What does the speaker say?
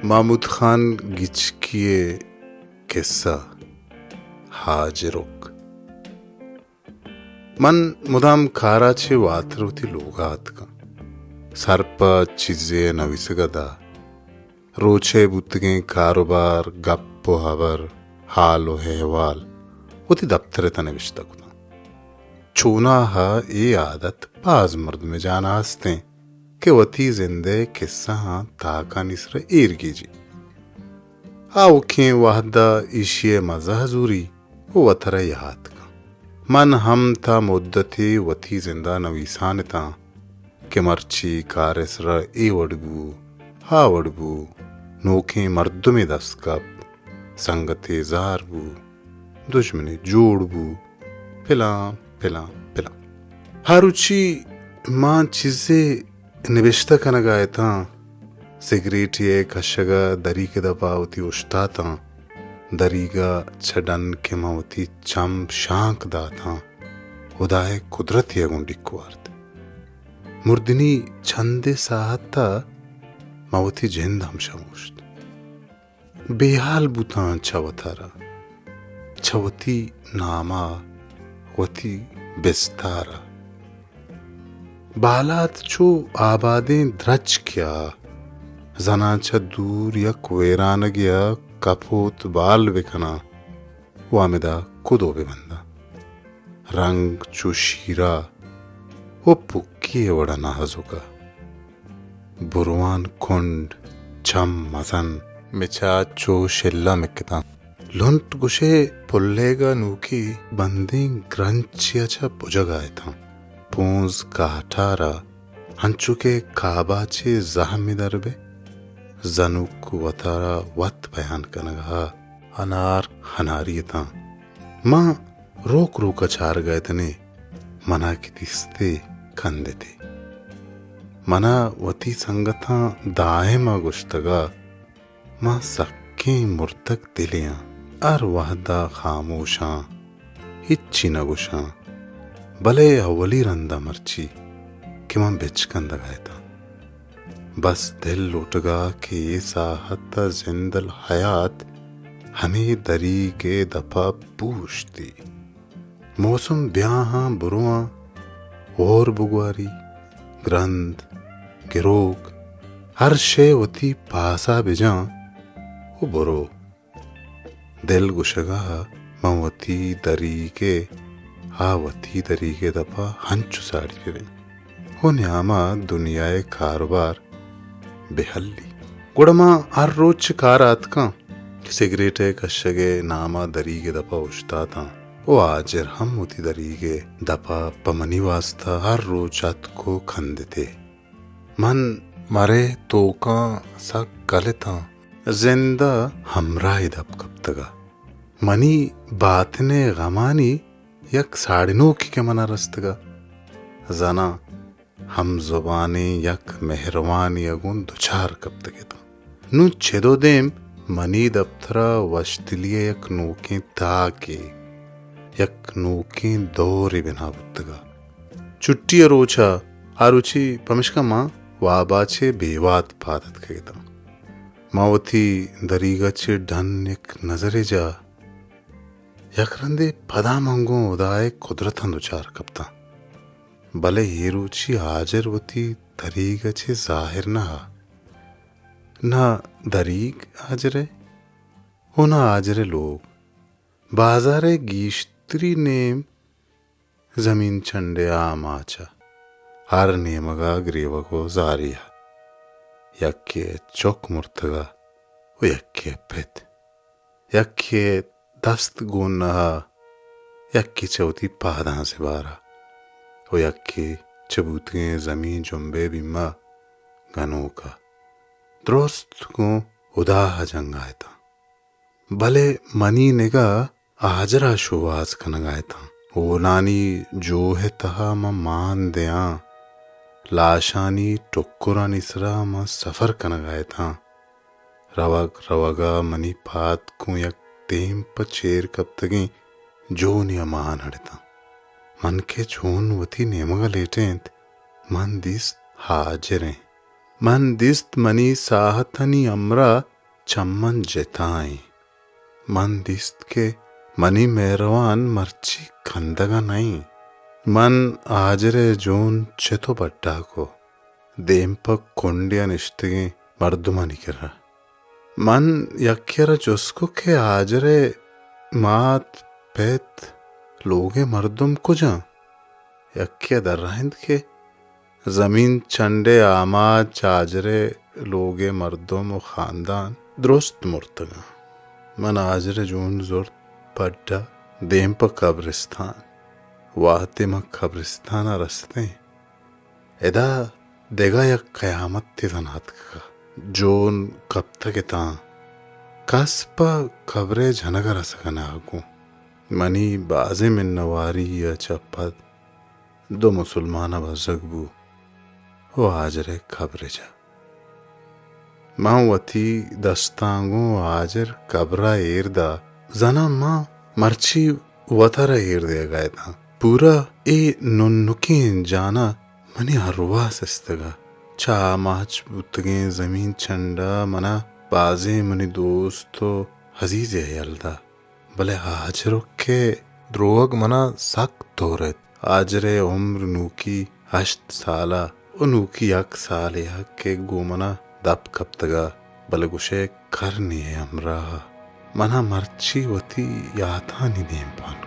महमूद खान गिचकिए किस्सा हाजिरुक मन मुदाम खाराचे वातरुती लोगात का सर्प चिजे नविसगदा रोचे बुत्तगे कारोबार गप्पो हबर हालो हेवाल उती दफ्तर तने विश्तकुता चूना हा ये आदत बाज मर्द में जाना हस्ते के वती जिंदे किस्सा ताका निसर ईरगी जी आउखे वाहदा इशिये मजा हजूरी वो वथर याद का मन हम था मुद्दती वती जिंदा नवीसान था के मर्ची कारेसर ए वडबू हा वडबू नोखे मर्द में दस्कप संगते जारबू दुश्मनी जोड़बू पिला पिला पिला हारुची मां चीजे निविष्टा कनगाए था सिगरेट ये कशगा दरी के दबावती उश्ता था दरीगा छडन के मावती चम शांक दा था उदाए कुदरत ये गुंडी कुआर्त मुर्दिनी छंदे साहता मावती जिंद हम शमोश्त बेहाल बुता छवतारा छवती नामा वती बिस्तारा बालात चो आबादें द्रच क्या जनाचा दूर यक वेरान गया कपोत बाल विकना वामिदा कुदो बेबंदा रंग चो शीरा वो पुक्की वड़ा नाजुका बुरवान कुंड छम मजन मिचा चो शिल्ला मिकता लुंट गुशे पुल्लेगा नूकी बंदी ग्रंचियाचा पुजगाए था पूंज काठारा हंचुके काबाचे जहमी दरबे जनुक वतारा वत बयान कनगा अनार हनारी था मां रोक रोक अचार गए तने मना की तिस्ते खंदे थे मना वती संगता दाए मां गुश्तगा मां सक्के मुर्तक दिलियां अर वहदा खामोशा हिच्ची नगुशा भले अवली रंदा मर्ची कि मां बिचकन दगाए था बस दिल लुटगा कि ये साहत जिंदल हयात हमें दरी के दफा पूछती मौसम ब्याहा बुरुआ और बुगवारी ग्रंथ गिरोग हर शे वती पासा बिजा वो बुरो दिल गुशगा मवती दरी के हावती दरी के दफा हंचु साड़ी फिरे हो न्यामा दुनियाए कारोबार बेहल्ली गुड़मा हर रोज कारात का सिगरेट कशगे नामा दरी के दफा उछता था वो आजर हम होती दरी के दफा पमनी वास्ता हर रोज अत को खंदते मन मरे तो का सा गले था जिंदा हमरा दब कब तगा मनी बात ने गमानी यक साड़िनो की के मना रस्तगा जना हम जुबाने यक मेहरवानी अगुन दुचार कब तके था नु छेदो देम मनी दफ्तरा वश्तिलिये यक नोके ताके यक नोके दौरे बिना बुत्तगा चुट्टी अरोचा आरुचि पमिश्का मां वाबाचे बेवात पादत के था मावती दरीगचे ढन एक नजरे जा यकरंदे पदा मंगो उदाए कुदरत दुचार कपता भले ये रुचि हाजिर वती दरीग छे जाहिर ना दरीग हाजरे हो ना हाजरे लोग बाजारे गीश्त्री नेम जमीन चंडे आमाचा हर नेमगा ग्रीवको जारिया यक्के चौक मुर्तगा वो यक्के पित यक्के दस्त गोना यक्की चौथी पादा से बारा वो यक्की चबूतगे जमीन जुम्बे बिम्मा गनों का द्रोस्त को उदाह जंगाए था भले मनी नेगा आजरा शुवास कनगाए था वो नानी जो है तहा म मान दया लाशानी टुक्कुरा निसरा म सफर कनगाए था रवग रवगा मनी पात को यक तेम पचेर कब तगी जो नियमान हड़ता मन के छोन वती नेमगा लेटेंत मन दिस्त हाजरें मन दिस्त मनी साहतनी अमरा चम्मन जेताई मन दिस्त के मनी मेहरवान मर्ची खंदगा नहीं मन आजरे जोन चेतो बड्डा को देंपक कोंडिया निष्ठगे मर्दुमा निकरा मन यक्यर जोस्को के आजरे मात पेत लोगे मर्दुम को जा यक्या दर्राहिंद के जमीन चंडे आमाद चाजरे लोगे मर्दुम व खानदान दुरुस्त मुर्तगा मन आजरे जून जोर पड्डा देंप कब्रिस्तान वातिम कब्रिस्तान रस्ते एदा देगा या कयामत तिजनात का जोन कब तक ता कस्पा कब्रे झनगर सकना आगू मनी बाजे में नवारी या चपद दो मुसलमाना बजगबू वो आजरे कब्रे जा माँ वती दस्तांगो आजर कब्रा एरदा जना माँ मर्ची वतरा एर दे गए था पूरा ए नुन्नुकी जाना मनी हरवा सस्तगा चा माच बुतगे जमीन चंडा मना बाजे मनी दोस्तो हजीजे यल्दा भले हाजरो के द्रोग मना सख्त हो रहे आजरे उम्र नूकी 8 साला ओ नूकी 1 साल या के गोमना दब कब तगा भले गुशे करनी है हमरा मना मर्ची वती याता नहीं दें पान